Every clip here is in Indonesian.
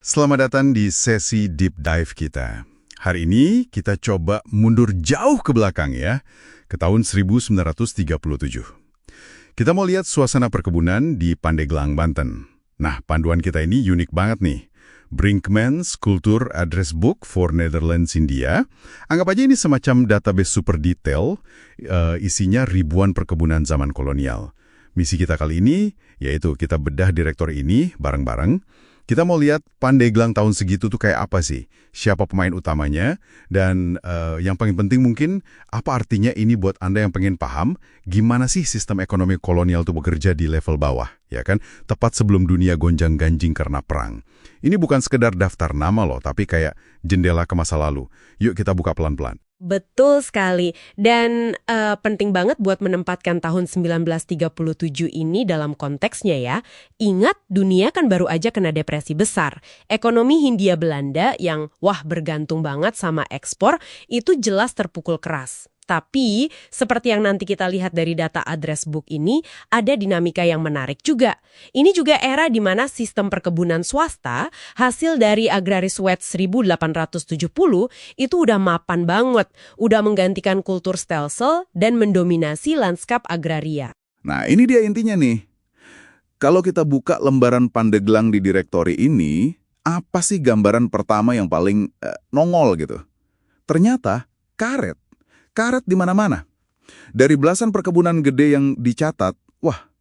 Selamat datang di sesi deep dive kita. Hari ini kita coba mundur jauh ke belakang ya, ke tahun 1937. Kita mau lihat suasana perkebunan di Pandeglang, Banten. Nah, panduan kita ini unik banget nih. Brinkman's Culture Address Book for Netherlands India. Anggap aja ini semacam database super detail, isinya ribuan perkebunan zaman kolonial. Misi kita kali ini, yaitu kita bedah direktori ini bareng-bareng. Kita mau lihat Pandeglang tahun segitu tuh kayak apa sih? Siapa pemain utamanya? Dan yang paling penting mungkin, apa artinya ini buat Anda yang pengen paham, gimana sih sistem ekonomi kolonial tuh bekerja di level bawah, ya kan? Tepat sebelum dunia gonjang-ganjing karena perang. Ini bukan sekedar daftar nama loh, tapi kayak jendela ke masa lalu. Yuk kita buka pelan-pelan. Betul sekali. Dan penting banget buat menempatkan tahun 1937 ini dalam konteksnya ya. Ingat, dunia kan baru aja kena depresi besar. Ekonomi Hindia Belanda yang bergantung banget sama ekspor itu jelas terpukul keras. Tapi, seperti yang nanti kita lihat dari data address book ini, ada dinamika yang menarik juga. Ini juga era di mana sistem perkebunan swasta, hasil dari agraris wet 1870, itu udah mapan banget, udah menggantikan kultur stelsel dan mendominasi lanskap agraria. Nah, ini dia intinya nih. Kalau kita buka lembaran Pandeglang di direktori ini, apa sih gambaran pertama yang paling nongol gitu? Ternyata karet. Karet di mana-mana. Dari belasan perkebunan gede yang dicatat,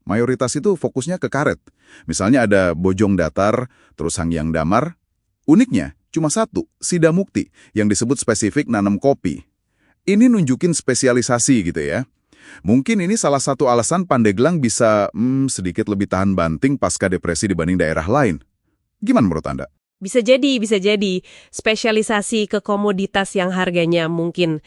mayoritas itu fokusnya ke karet. Misalnya ada Bojong Datar, terus Hangyang Damar. Uniknya, cuma satu, Sidamukti, yang disebut spesifik nanam kopi. Ini nunjukin spesialisasi gitu ya. Mungkin ini salah satu alasan Pandeglang bisa sedikit lebih tahan banting pasca depresi dibanding daerah lain. Gimana menurut Anda? Bisa jadi. Spesialisasi ke komoditas yang harganya mungkin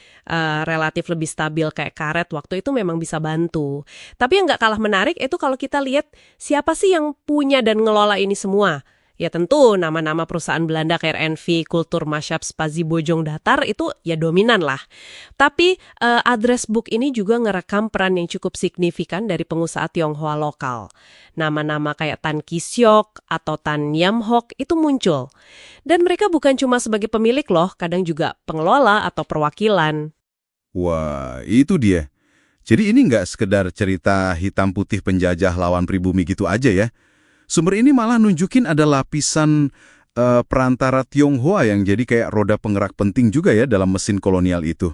relatif lebih stabil kayak karet waktu itu memang bisa bantu. Tapi yang nggak kalah menarik itu kalau kita lihat siapa sih yang punya dan ngelola ini semua. Ya tentu nama-nama perusahaan Belanda kayak RNV, Kultur Masyap, Spazi Bojong Datar itu ya dominan lah. Tapi address book ini juga ngerekam peran yang cukup signifikan dari pengusaha Tionghoa lokal. Nama-nama kayak Tan Kisyok atau Tan Yam Hok itu muncul. Dan mereka bukan cuma sebagai pemilik loh, kadang juga pengelola atau perwakilan. Wah, itu dia. Jadi ini nggak sekedar cerita hitam putih penjajah lawan pribumi gitu aja ya. Sumber ini malah nunjukin ada lapisan perantara Tionghoa yang jadi kayak roda penggerak penting juga ya dalam mesin kolonial itu.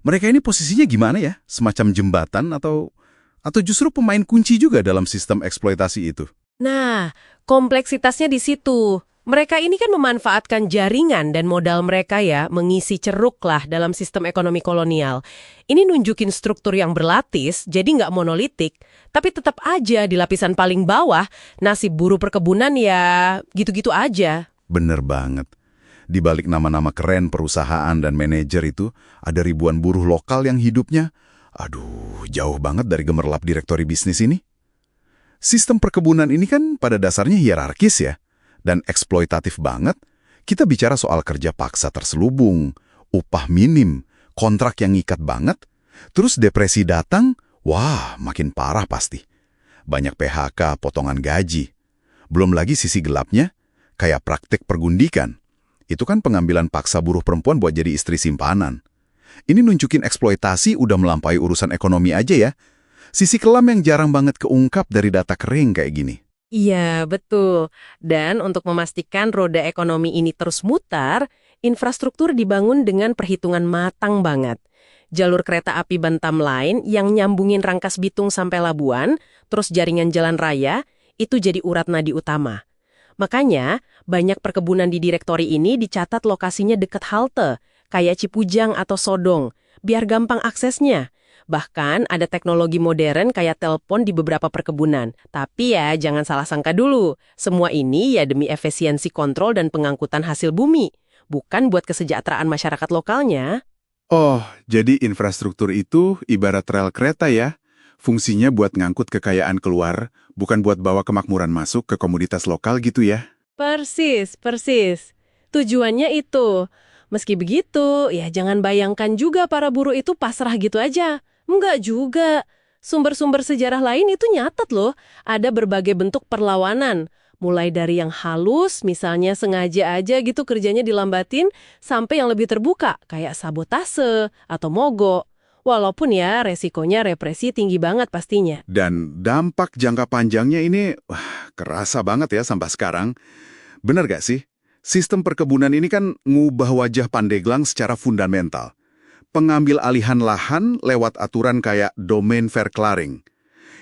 Mereka ini posisinya gimana ya? Semacam jembatan atau justru pemain kunci juga dalam sistem eksploitasi itu? Nah, kompleksitasnya di situ. Mereka ini kan memanfaatkan jaringan dan modal mereka ya, mengisi ceruk lah dalam sistem ekonomi kolonial. Ini nunjukin struktur yang berlapis, jadi nggak monolitik, tapi tetap aja di lapisan paling bawah, nasib buruh perkebunan ya gitu-gitu aja. Bener banget. Di balik nama-nama keren perusahaan dan manajer itu, ada ribuan buruh lokal yang hidupnya, jauh banget dari gemerlap direktori bisnis ini. Sistem perkebunan ini kan pada dasarnya hierarkis ya. Dan eksploitatif banget, kita bicara soal kerja paksa terselubung, upah minim, kontrak yang ngikat banget, terus depresi datang, makin parah pasti. Banyak PHK, potongan gaji. Belum lagi sisi gelapnya, kayak praktik pergundikan. Itu kan pengambilan paksa buruh perempuan buat jadi istri simpanan. Ini nunjukin eksploitasi udah melampaui urusan ekonomi aja ya. Sisi kelam yang jarang banget keungkap dari data kering kayak gini. Iya, betul. Dan untuk memastikan roda ekonomi ini terus mutar, infrastruktur dibangun dengan perhitungan matang banget. Jalur kereta api Bantam Line yang nyambungin Rangkas Bitung sampai Labuan, terus jaringan jalan raya, itu jadi urat nadi utama. Makanya, banyak perkebunan di direktori ini dicatat lokasinya dekat halte, kayak Cipujang atau Sodong, biar gampang aksesnya. Bahkan ada teknologi modern kayak telepon di beberapa perkebunan. Tapi ya jangan salah sangka dulu. Semua ini ya demi efisiensi kontrol dan pengangkutan hasil bumi. Bukan buat kesejahteraan masyarakat lokalnya. Oh, jadi infrastruktur itu ibarat rel kereta ya? Fungsinya buat ngangkut kekayaan keluar, bukan buat bawa kemakmuran masuk ke komoditas lokal gitu ya? Persis. Tujuannya itu. Meski begitu, ya jangan bayangkan juga para buruh itu pasrah gitu aja. Enggak juga. Sumber-sumber sejarah lain itu nyatat loh. Ada berbagai bentuk perlawanan. Mulai dari yang halus, misalnya sengaja aja gitu kerjanya dilambatin, sampai yang lebih terbuka, kayak sabotase atau mogok. Walaupun ya resikonya represi tinggi banget pastinya. Dan dampak jangka panjangnya ini kerasa banget ya sampai sekarang. Bener gak sih? Sistem perkebunan ini kan ngubah wajah Pandeglang secara fundamental. Pengambil alihan lahan lewat aturan kayak domain fair clearing.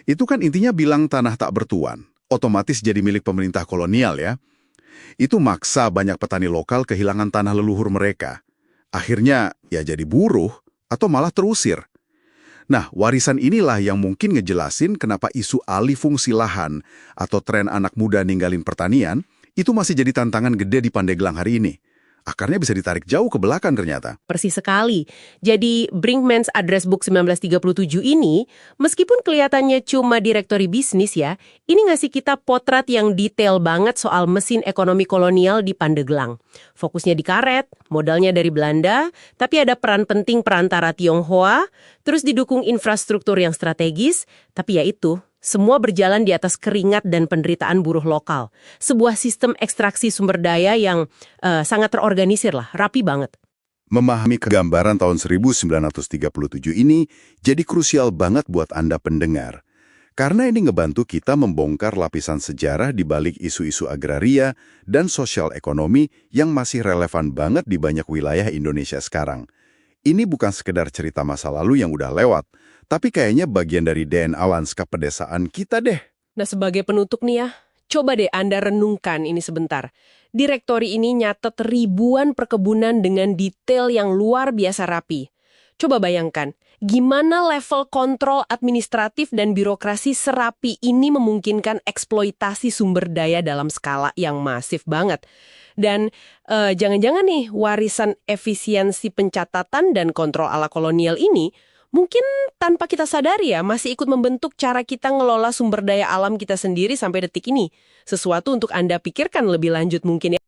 Itu kan intinya bilang tanah tak bertuan, otomatis jadi milik pemerintah kolonial ya. Itu maksa banyak petani lokal kehilangan tanah leluhur mereka. Akhirnya ya jadi buruh atau malah terusir. Nah, warisan inilah yang mungkin ngejelasin kenapa isu alih fungsi lahan atau tren anak muda ninggalin pertanian itu masih jadi tantangan gede di Pandeglang hari ini. Akarnya bisa ditarik jauh ke belakang ternyata. Persis sekali. Jadi Brinkman's Address Book 1937 ini, meskipun kelihatannya cuma direktori bisnis ya, ini ngasih kita potret yang detail banget soal mesin ekonomi kolonial di Pandeglang. Fokusnya di karet, modalnya dari Belanda, tapi ada peran penting perantara Tionghoa, terus didukung infrastruktur yang strategis, tapi ya itu, semua berjalan di atas keringat dan penderitaan buruh lokal. Sebuah sistem ekstraksi sumber daya yang sangat terorganisir lah, rapi banget. Memahami kegambaran tahun 1937 ini jadi krusial banget buat Anda pendengar. Karena ini ngebantu kita membongkar lapisan sejarah di balik isu-isu agraria dan sosial ekonomi yang masih relevan banget di banyak wilayah Indonesia sekarang. Ini bukan sekedar cerita masa lalu yang udah lewat, tapi kayaknya bagian dari DNA lanskap pedesaan kita deh. Nah, sebagai penutup nih ya, coba deh Anda renungkan ini sebentar. Direktori ini nyatet ribuan perkebunan dengan detail yang luar biasa rapi. Coba bayangkan, gimana level kontrol administratif dan birokrasi serapi ini memungkinkan eksploitasi sumber daya dalam skala yang masif banget. Dan jangan-jangan nih warisan efisiensi pencatatan dan kontrol ala kolonial ini mungkin tanpa kita sadari ya masih ikut membentuk cara kita ngelola sumber daya alam kita sendiri sampai detik ini. Sesuatu untuk Anda pikirkan lebih lanjut mungkin ya.